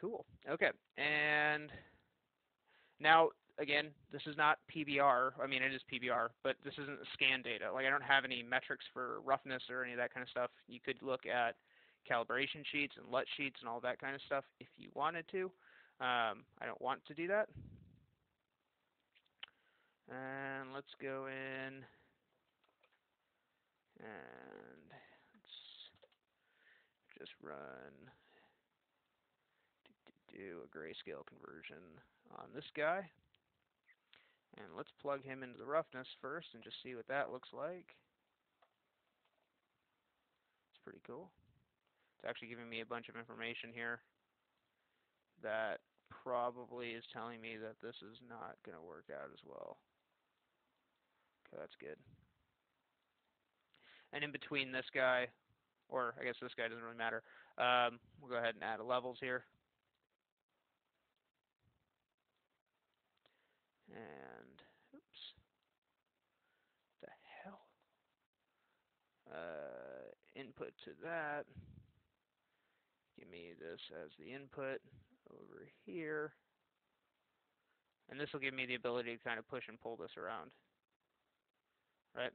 Cool. Okay. And now, again, this is not PBR. I mean, it is PBR, but this isn't scan data. Like, I don't have any metrics for roughness or any of that kind of stuff. You could look at calibration sheets and LUT sheets and all that kind of stuff if you wanted to. I don't want to do that. And let's go in and let's just run do a grayscale conversion on this guy. And let's plug him into the roughness first and just see what that looks like. It's pretty cool. It's actually giving me a bunch of information here that probably is telling me that this is not going to work out as well. Okay, that's good. And in between this guy, or I guess this guy doesn't really matter, we'll go ahead and add a levels here. And, oops, the hell? Input to that. Give me this as the input over here. And this will give me the ability to kind of push and pull this around. Right?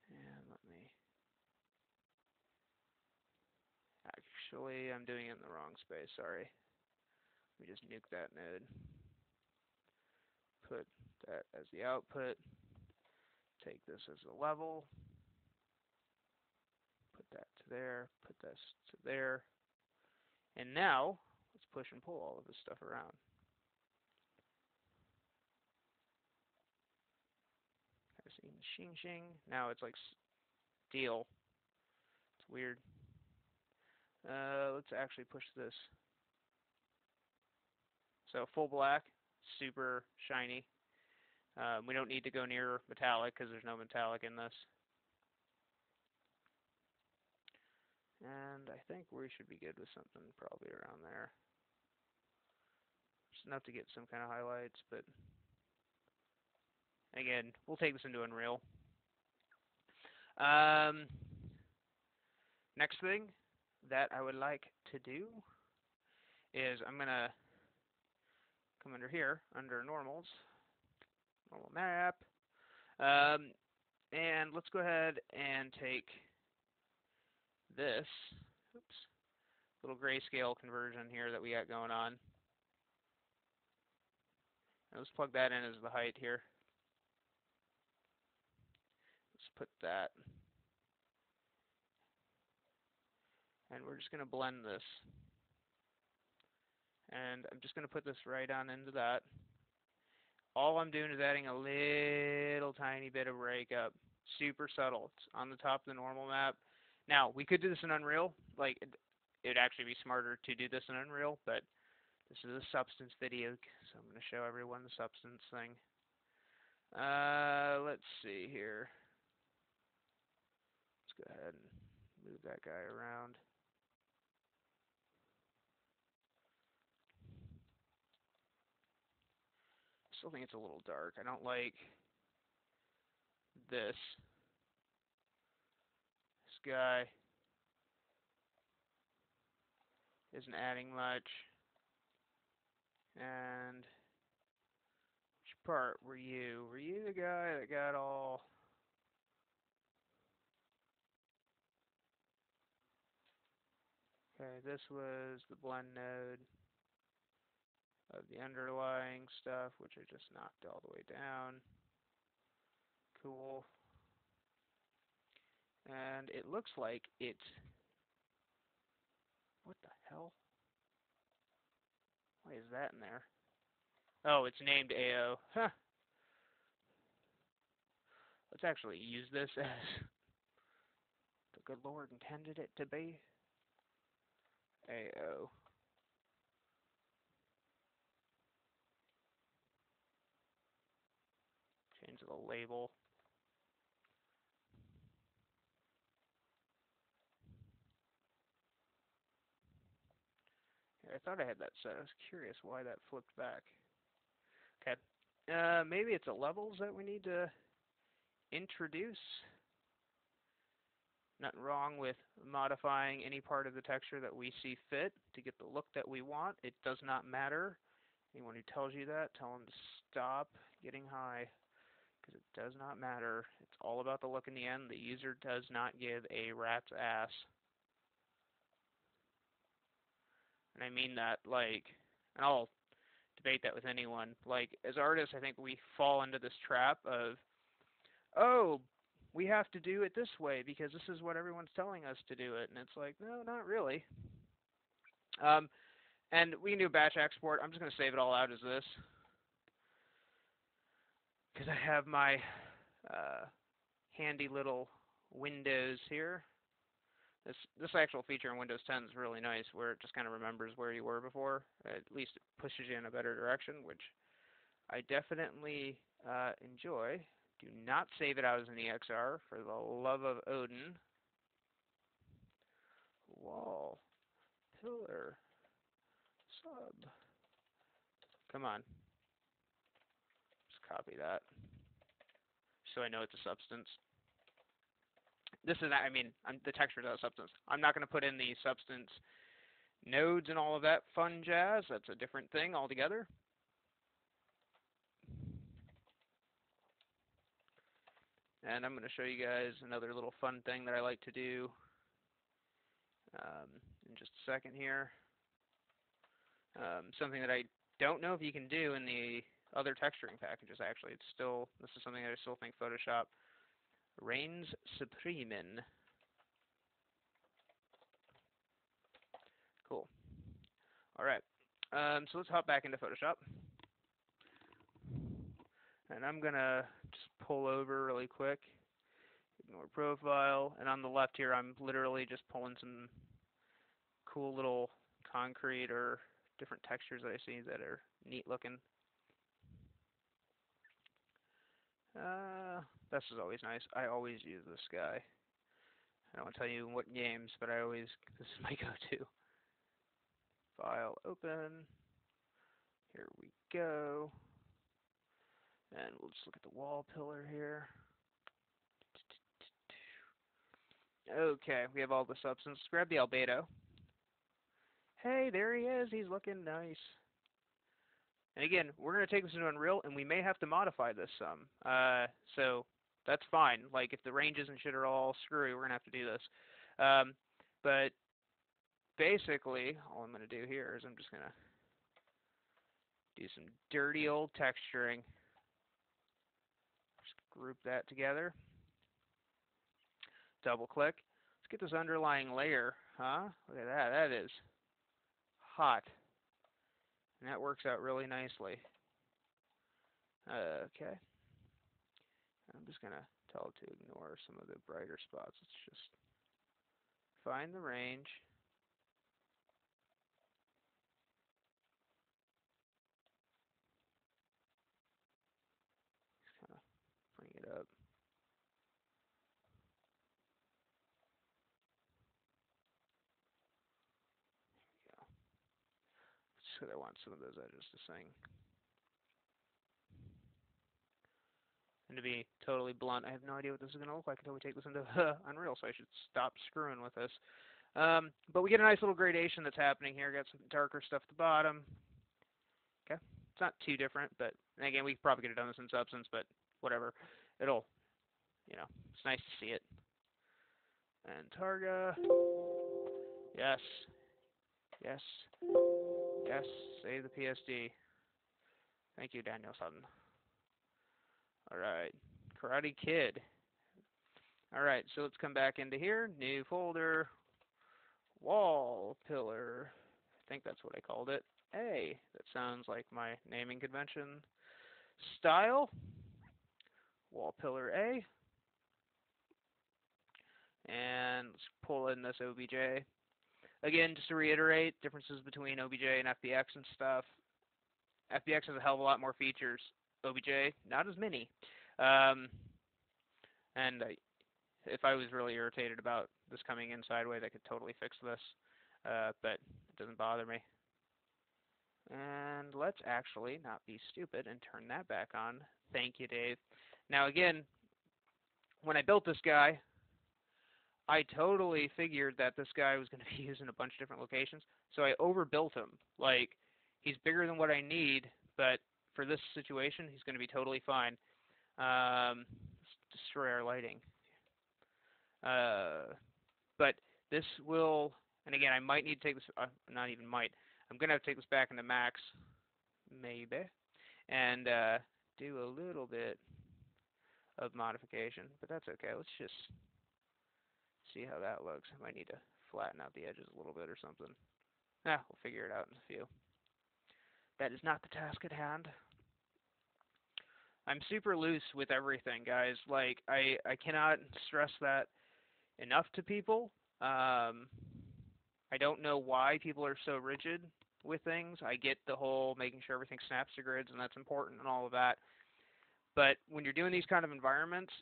And let me... Actually, I'm doing it in the wrong space, sorry. Let me just nuke that node. Put that as the output. Take this as a level. Put that to there. Put this to there. And now, let's push and pull all of this stuff around. Shing shing. Now it's like steel. It's weird. Let's actually push this. So full black, super shiny. We don't need to go near metallic because there's no metallic in this. And I think we should be good with something probably around there. Just enough to get some kind of highlights, but again, we'll take this into Unreal. Next thing that I would like to do is I'm going to come under here, under normals, normal map, and let's go ahead and take this, oops, little grayscale conversion here that we got going on. And let's plug that in as the height here. Let's put that. And we're just going to blend this. And I'm just going to put this right on into that. All I'm doing is adding a little tiny bit of breakup. Super subtle. It's on the top of the normal map. Now, we could do this in Unreal. Like, it'd actually be smarter to do this in Unreal, but this is a substance video, so I'm going to show everyone the substance thing. Let's see here. Let's go ahead and move that guy around. Still think it's a little dark. I don't like this. This guy isn't adding much. And which part were you? Were you the guy that got all... Okay, this was the blend node of the underlying stuff, which I just knocked all the way down. Cool. And it looks like it's... What the hell? Why is that in there? Oh, it's named AO. Huh. Let's actually use this as the good Lord intended it to be. AO. Change the label. I thought I had that set. I was curious why that flipped back. Okay. Maybe it's a levels that we need to introduce. Nothing wrong with modifying any part of the texture that we see fit to get the look that we want. It does not matter. Anyone who tells you that, tell them to stop getting high, because it does not matter. It's all about the look in the end. The user does not give a rat's ass. And I mean that, like, and I'll debate that with anyone. Like, as artists, I think we fall into this trap of, oh, we have to do it this way because this is what everyone's telling us to do it. And it's like, no, not really. And we can do a batch export. I'm just going to save it all out as this, because I have my handy little windows here. This actual feature in Windows 10 is really nice, where it just kind of remembers where you were before. At least it pushes you in a better direction, which I definitely enjoy. Do not save it out as an EXR, for the love of Odin. Wall, pillar, sub. Come on. Just copy that, so I know it's a substance. This is, I mean, the texture is a substance. I'm not going to put in the substance nodes and all of that fun jazz. That's a different thing altogether. And I'm going to show you guys another little fun thing that I like to do in just a second here. Something that I don't know if you can do in the other texturing packages, actually. This is something that I still think Photoshop reigns supreme in. Cool. All right. So let's hop back into Photoshop. And I'm going to just pull over really quick. Ignore profile. And on the left here, I'm literally just pulling some cool little concrete or different textures that I see that are neat looking. This is always nice. I always use this guy. I don't want to tell you what games, but this is my go-to. File, open. Here we go. And we'll just look at the wall pillar here. Okay, we have all the substance. Let's grab the albedo. Hey, there he is. He's looking nice. And again, we're going to take this into Unreal, and we may have to modify this some. So that's fine. Like, if the ranges and shit are all screwy, we're going to have to do this. But basically, all I'm going to do here is I'm just going to do some dirty old texturing. Just group that together. Double click. Let's get this underlying layer. Huh? Look at that. That is hot. And that works out really nicely. Okay. I'm just going to tell it to ignore some of the brighter spots. Let's just find the range. Just kind of bring it up. There we go. Just because I want some of those edges to sing. And to be totally blunt, I have no idea what this is going to look like until we take this into Unreal, so I should stop screwing with this. But we get a nice little gradation that's happening here. Got some darker stuff at the bottom. Okay, it's not too different, but again, we probably could have done this in Substance, but whatever. It'll, it's nice to see it. And Targa. Yes. Yes. Yes. Save the PSD. Thank you, Daniel Sutton. All right, Karate Kid. All right, so let's come back into here. New folder. Wall pillar. I think that's what I called it. A. That sounds like my naming convention. Style. Wall pillar A. And let's pull in this OBJ. Again, just to reiterate, differences between OBJ and FBX and stuff. FBX has a hell of a lot more features. OBJ, not as many. And if I was really irritated about this coming in sideways, I could totally fix this. But it doesn't bother me. And let's actually not be stupid and turn that back on. Thank you, Dave. Now, again, when I built this guy, I totally figured that this guy was going to be used in a bunch of different locations, so I overbuilt him. Like, he's bigger than what I need, but for this situation, he's going to be totally fine. Let's destroy our lighting. But this will, and again, I might need to take this, not even might, I'm going to have to take this back into max, maybe, and do a little bit of modification, but that's okay. Let's just see how that looks. I might need to flatten out the edges a little bit or something. We'll figure it out in a few. That is not the task at hand. I'm super loose with everything, guys. Like, I cannot stress that enough to people. I don't know why people are so rigid with things. I get the whole making sure everything snaps to grids, and that's important and all of that. But when you're doing these kind of environments,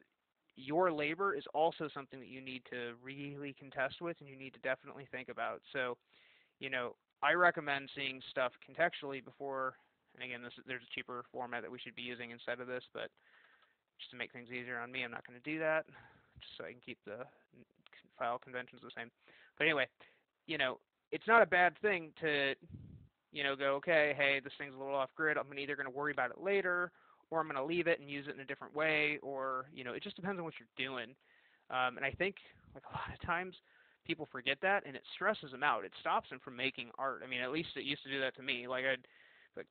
your labor is also something that you need to really contest with, and you need to definitely think about. So, I recommend seeing stuff contextually before, and again, there's a cheaper format that we should be using instead of this, but just to make things easier on me, I'm not going to do that, just so I can keep the file conventions the same. But anyway, it's not a bad thing to, go, okay, hey, this thing's a little off grid. I'm either going to worry about it later, or I'm going to leave it and use it in a different way, or, it just depends on what you're doing. And I think, like, a lot of times, people forget that, and it stresses them out. It stops them from making art. I mean, at least it used to do that to me. Like,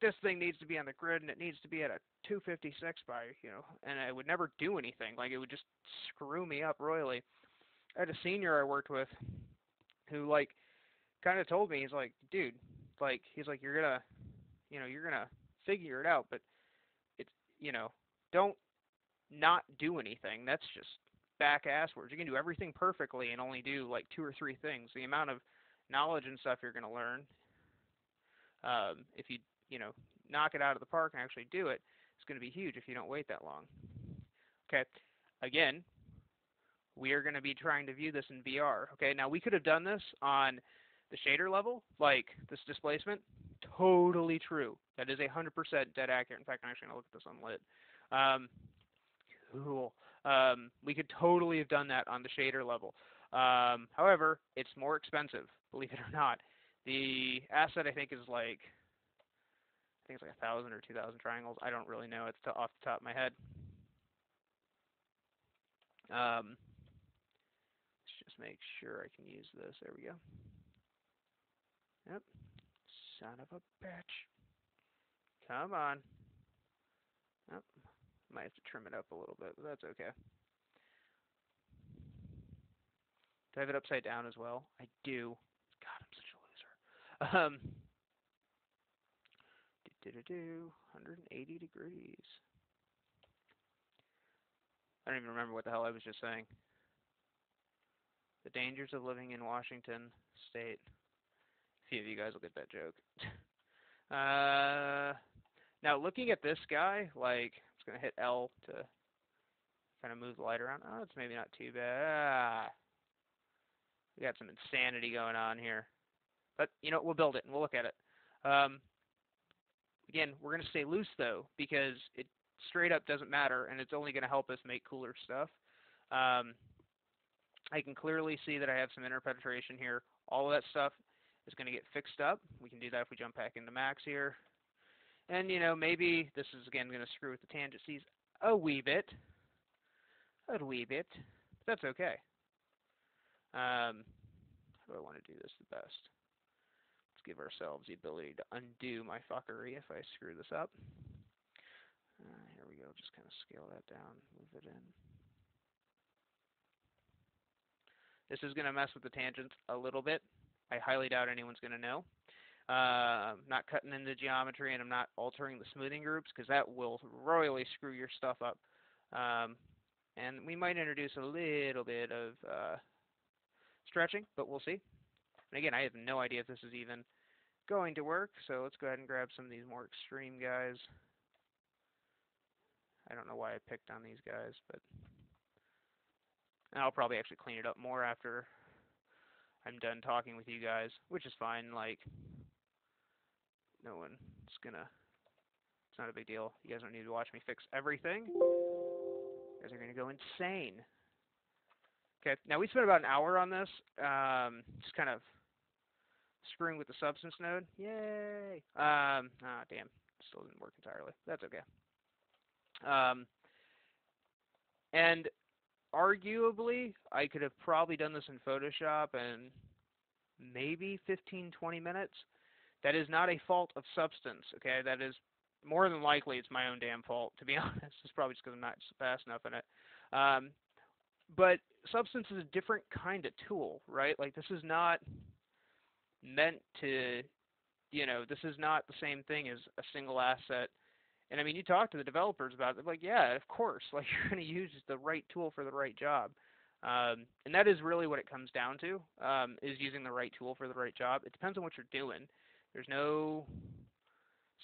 this thing needs to be on the grid, and it needs to be at a 256 by, and I would never do anything. Like, it would just screw me up royally. I had a senior I worked with who, like, kind of told me, he's like, dude, like, he's like, you're gonna figure it out, but it's, don't not do anything. That's just back ass words. You can do everything perfectly and only do like 2 or 3 things. The amount of knowledge and stuff you're going to learn, if you knock it out of the park and actually do it, it's going to be huge if you don't wait that long. Okay, again, we are going to be trying to view this in VR. Okay, now we could have done this on the shader level, like this displacement. Totally true. That is 100% dead accurate. In fact, I'm actually going to look at this unlit. Cool. We could totally have done that on the shader level. However, it's more expensive, believe it or not. The asset, I think, is like, 1,000 or 2,000 triangles. I don't really know. It's off the top of my head. Let's just make sure I can use this. There we go. Yep. Son of a bitch. Come on. Yep. Might have to trim it up a little bit, but that's okay. Do I have it upside down as well? I do. God, I'm such a loser. 180 degrees. I don't even remember what the hell I was just saying. The dangers of living in Washington State. A few of you guys will get that joke. Now, looking at this guy, like, it's going to hit L to kind of move the light around. Oh, it's maybe not too bad. We got some insanity going on here. But, we'll build it, and we'll look at it. Again, we're going to stay loose, though, because it straight up doesn't matter, and it's only going to help us make cooler stuff. I can clearly see that I have some interpenetration here. All of that stuff is going to get fixed up. We can do that if we jump back into max here. And, maybe this is, again, going to screw with the tangent C's a wee bit. A wee bit. But that's okay. How do I want to do this the best? Let's give ourselves the ability to undo my fuckery if I screw this up. Here we go. Just kind of scale that down, move it in. This is going to mess with the tangents a little bit. I highly doubt anyone's going to know. I'm not cutting into geometry, and I'm not altering the smoothing groups, because that will royally screw your stuff up. And we might introduce a little bit of stretching, but we'll see. And again, I have no idea if this is even going to work, so let's go ahead and grab some of these more extreme guys. I don't know why I picked on these guys, but and I'll probably actually clean it up more after I'm done talking with you guys, which is fine. Like, no one's gonna, it's not a big deal. You guys don't need to watch me fix everything. You guys are gonna go insane. Okay, now we spent about an hour on this, just kind of screwing with the substance node. Yay! Damn, still didn't work entirely. That's okay. And arguably, I could have probably done this in Photoshop in maybe 15, 20 minutes. That is not a fault of substance, okay? That is more than likely it's my own damn fault, to be honest. It's probably just because I'm not fast enough in it. But substance is a different kind of tool, right? Like, this is not meant to, this is not the same thing as a single asset. And I mean, you talk to the developers about it, like, yeah, of course, like you're going to use the right tool for the right job. And that is really what it comes down to, is using the right tool for the right job. It depends on what you're doing. There's no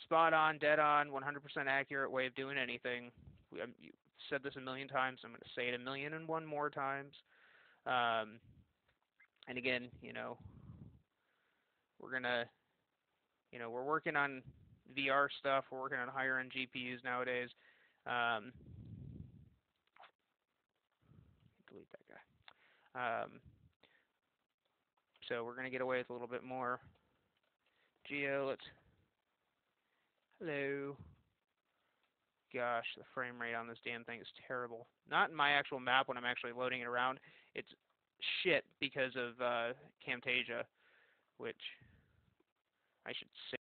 spot on, dead on, 100% accurate way of doing anything. You've said this a million times. I'm going to say it 1,000,001 more times. And again, we're going to, we're working on VR stuff. We're working on higher end GPUs nowadays. Delete that guy. So we're going to get away with a little bit more geo. Hello. Gosh, the frame rate on this damn thing is terrible. Not in my actual map when I'm actually loading it around. It's shit because of Camtasia, which I should say.